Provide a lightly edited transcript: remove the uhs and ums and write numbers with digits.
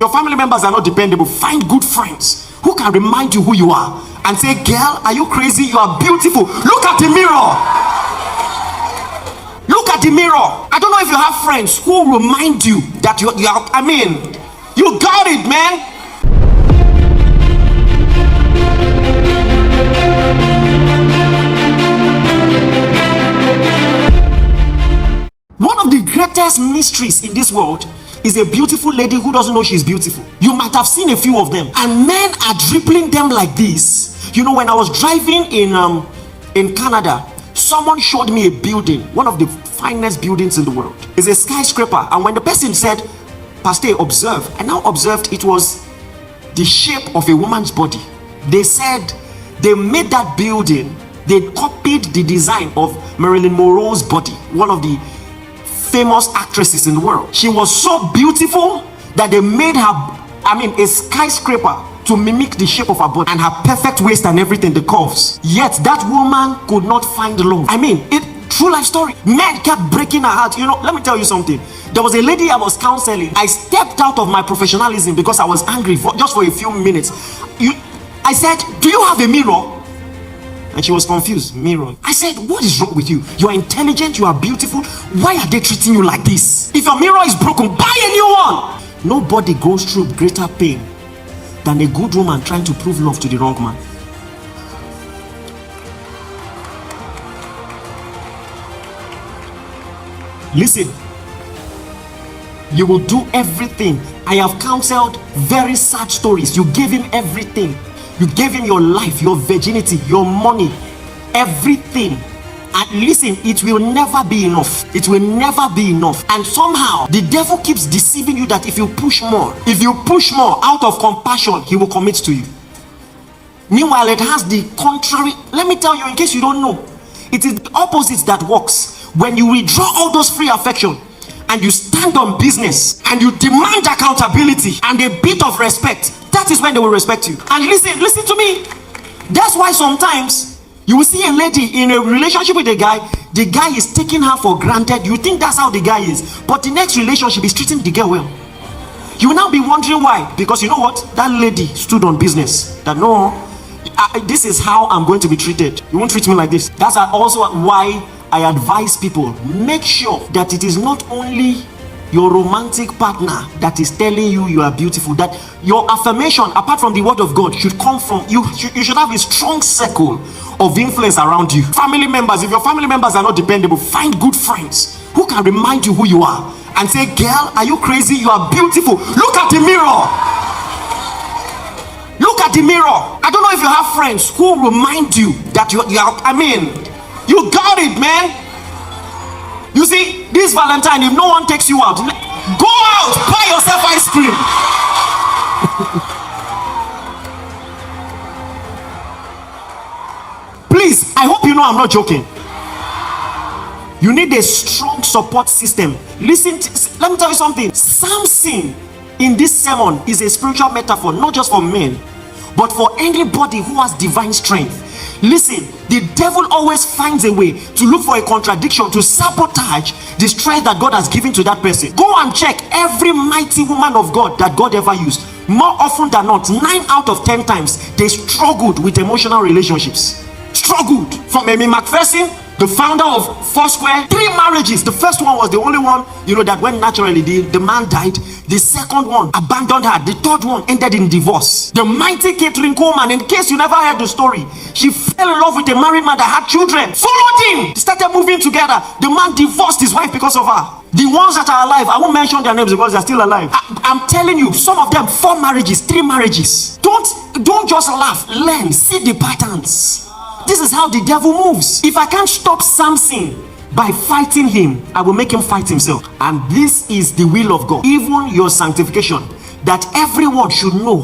Your family members are not dependable. Find good friends who can remind you who you are and say, girl, are you crazy? You are beautiful. Look at the mirror. Look at the mirror. I don't know if you have friends who remind you that you are, you got it, man. One of the greatest mysteries in this world is a beautiful lady who doesn't know she's beautiful. You might have seen a few of them, and men are dribbling them like this. You know, when I was driving in Canada, someone showed me a building, one of the finest buildings in the world. It's a skyscraper, and when the person said, Pastor, observe, I now observed it was the shape of a woman's body. They said they made that building, they copied the design of Marilyn Monroe's body, one of the famous actresses in the world. She was so beautiful that they made her, a skyscraper to mimic the shape of her body and her perfect waist and everything, the curves. Yet that woman could not find love. True life story. Men kept breaking her heart. You know, let me tell you something. There was a lady I was counseling. I stepped out of my professionalism because I was angry just for a few minutes. I said, do you have a mirror? And she was confused. Mirror. I said, what is wrong with you? You are intelligent, you are beautiful. Why are they treating you like this? If your mirror is broken, buy a new one. Nobody goes through greater pain than a good woman trying to prove love to the wrong man. Listen, you will do everything. I have counseled very sad stories. You gave him everything. You gave him your life, your virginity, your money, everything. And listen, it will never be enough. It will never be enough. And somehow, the devil keeps deceiving you that if you push more out of compassion, he will commit to you. Meanwhile, it has the contrary. Let me tell you, in case you don't know, it is the opposite that works. When you withdraw all those free affection, and you stand on business, and you demand accountability and a bit of respect, that is when they will respect you. And listen to me. That's why sometimes you will see a lady in a relationship with a guy, the guy is taking her for granted. You think that's how the guy is, but the next relationship is treating the girl well. You will now be wondering why. Because you know what? That lady stood on business. That no, this is how I'm going to be treated. You won't treat me like this. That's also why I advise people, make sure that it is not only your romantic partner that is telling you you are beautiful, that your affirmation, apart from the word of God, should come from you. You should have a strong circle of influence around you. Family members, if your family members are not dependable, find good friends who can remind you who you are and say, girl, are you crazy? You are beautiful. Look at the mirror. Look at the mirror. I don't know if you have friends who remind you that you are, you got it, man. You see, this Valentine, if no one takes you out, go out, buy yourself ice cream. Please, I hope you know I'm not joking. You need a strong support system. Listen, let me tell you something. Samson in this sermon is a spiritual metaphor, not just for men, but for anybody who has divine strength. Listen, the devil always finds a way to look for a contradiction, to sabotage the strength that God has given to that person. Go and check every mighty woman of God that God ever used. More often than not, 9 out of 10 times, they struggled with emotional relationships. Struggled. From Amy McPherson, the founder of Foursquare, 3 marriages. The first one was the only one, that went naturally. The man died. The second one abandoned her. The third one ended in divorce. The mighty Caitlin Coleman, in case you never heard the story, she fell in love with a married man that had children. Followed him. Started moving together. The man divorced his wife because of her. The ones that are alive, I won't mention their names because they're still alive. I'm telling you, some of them 4 marriages, 3 marriages. Don't just laugh. Learn. See the patterns. This is how the devil moves. If I can't stop Samson by fighting him, I will make him fight himself. And this is the will of God, even your sanctification, that everyone should know